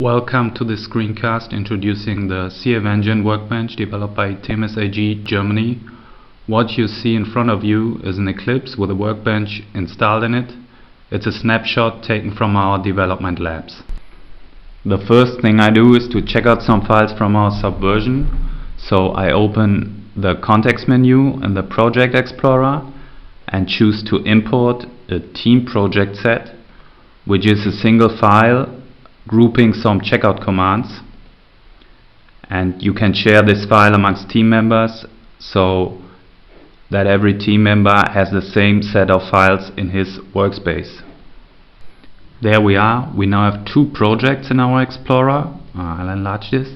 Welcome to the screencast introducing the CFEngine workbench developed by itemis AG Germany. What you see in front of you is an Eclipse with a workbench installed in it. It's a snapshot taken from our development labs. The first thing I do is to check out some files from our subversion. So I open the context menu in the Project Explorer and choose to import a team project set, which is a single file grouping some checkout commands, and you can share this file amongst team members so that every team member has the same set of files in his workspace. There we are. We now have two projects in our Explorer. I'll enlarge this,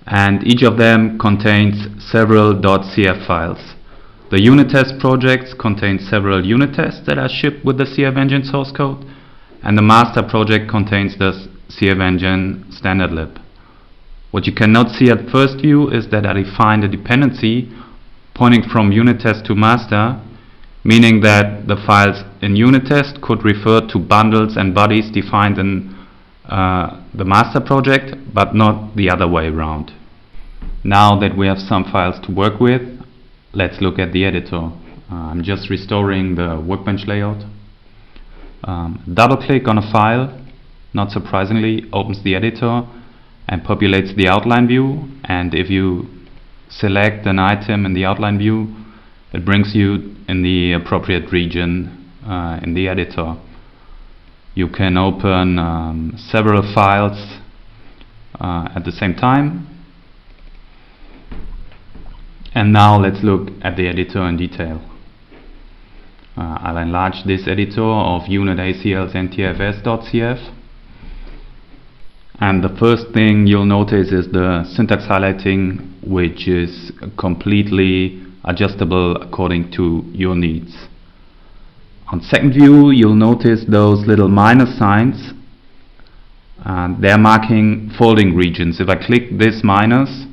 and each of them contains several .cf files. The unit test projects contain several unit tests that are shipped with the CFEngine source code, and the master project contains the CFEngine standard lib. What you cannot see at first view is that I defined a dependency pointing from unit test to master, meaning that the files in unit test could refer to bundles and bodies defined in the master project, but not the other way around. Now that we have some files to work with, let's look at the editor. I'm just restoring the workbench layout. Double click on a file, not surprisingly, opens the editor and populates the outline view, and if you select an item in the outline view, it brings you in the appropriate region in the editor. You can open several files at the same time. And now let's look at the editor in detail. I'll enlarge this editor of unit ACLs ntfs.cf. And the first thing you'll notice is the syntax highlighting, which is completely adjustable according to your needs. On second view, you'll notice those little minus signs. They're marking folding regions. If I click this minus,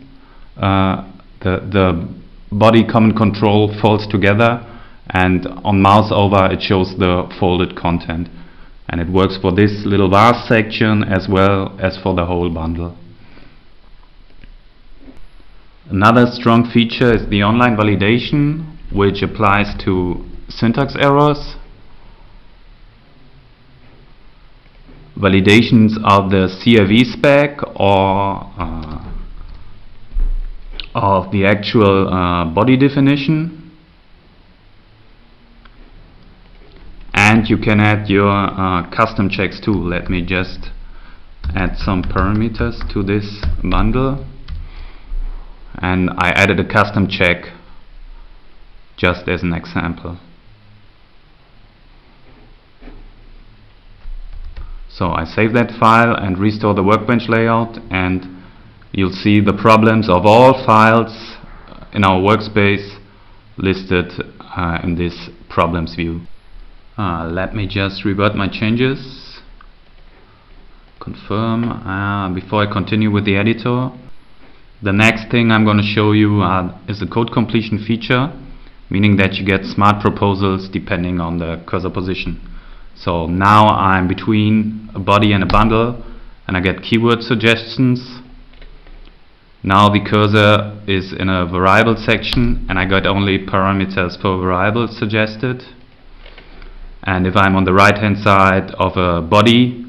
the body command control folds together, and on mouse over it shows the folded content. And it works for this little vars section as well as for the whole bundle. Another strong feature is the online validation, which applies to syntax errors, validations of the CFE spec or of the actual body definition. And you can add your custom checks too. Let me just add some parameters to this bundle, and I added a custom check just as an example. So I save that file and restore the workbench layout, and you'll see the problems of all files in our workspace listed in this problems view. Let me just revert my changes, confirm. Before I continue with the editor, the next thing I'm going to show you is the code completion feature, meaning that you get smart proposals depending on the cursor position. So now I'm between a body and a bundle, and I get keyword suggestions. Now the cursor is in a variable section, and I got only parameters for variables suggested. And if I'm on the right hand side of a body,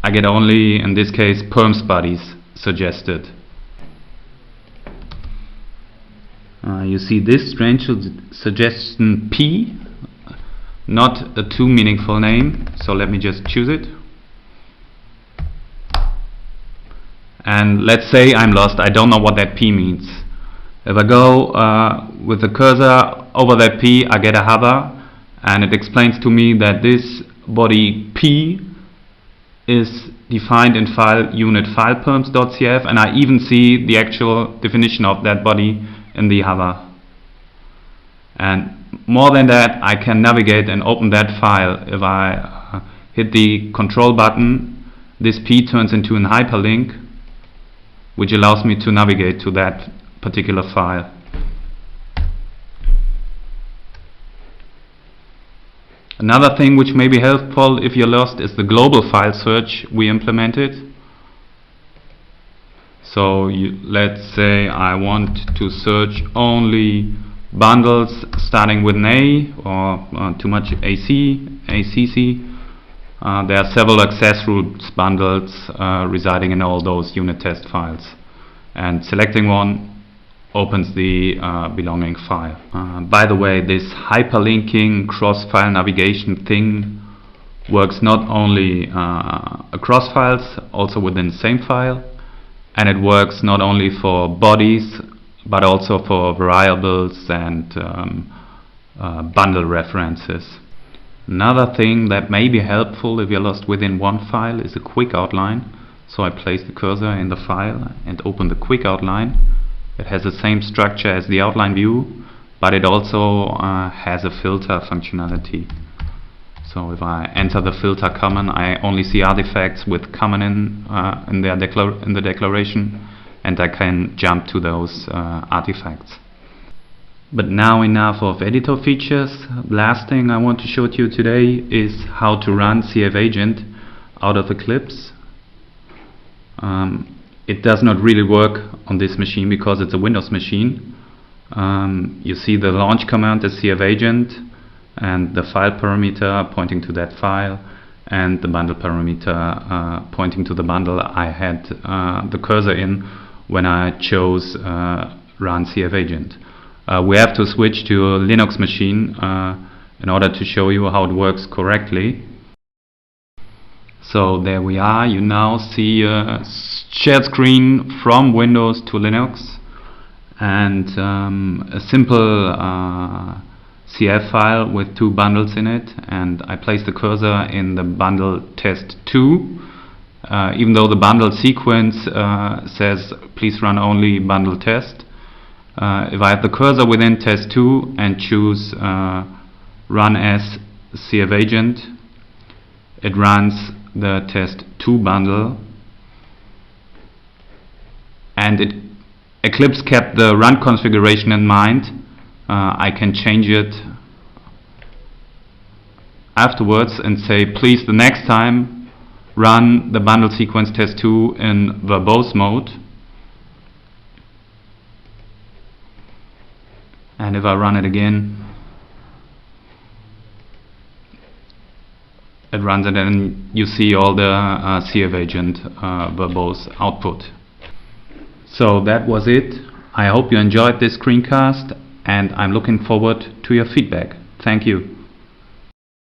I get only, in this case, perms bodies suggested. You see this strange suggestion P, not a too meaningful name, so let me just choose it. And let's say I'm lost, I don't know what that P means. If I go with the cursor over that P, I get a hover, and it explains to me that this body P is defined in file unit fileperms.cf, and I even see the actual definition of that body in the hover. And more than that, I can navigate and open that file. If I hit the control button, this P turns into an hyperlink, which allows me to navigate to that particular file. Another thing which may be helpful if you're lost is the global file search we implemented. So let's say I want to search only bundles starting with an A or too much ACC. There are several access routes bundles residing in all those unit test files, and selecting one opens the belonging file. By the way, this hyperlinking cross-file navigation thing works not only across files, also within the same file, and it works not only for bodies but also for variables and bundle references. Another thing that may be helpful if you're lost within one file is a quick outline. So I place the cursor in the file and open the quick outline. It has the same structure as the outline view, but it also has a filter functionality. So if I enter the filter common, I only see artifacts with common in the declaration, and I can jump to those artifacts. But now enough of editor features. Last thing I want to show to you today is how to run CFEngine out of Eclipse. It does not really work on this machine because it's a Windows machine. You see the launch command is CFEngine and the file parameter pointing to that file, and the bundle parameter pointing to the bundle I had the cursor in when I chose run CFEngine. We have to switch to a Linux machine in order to show you how it works correctly. So there we are. You now see a shared screen from Windows to Linux, and a simple CF file with two bundles in it, and I place the cursor in the bundle test2. Even though the bundle sequence says please run only bundle test, if I have the cursor within test2 and choose run as CFEngine, it runs the test2 bundle, and Eclipse kept the run configuration in mind. I can change it afterwards and say please the next time run the bundle sequence test2 in verbose mode. And if I run it again, it runs it, and you see all the CFEngine verbose output. So that was it. I hope you enjoyed this screencast, and I'm looking forward to your feedback. Thank you.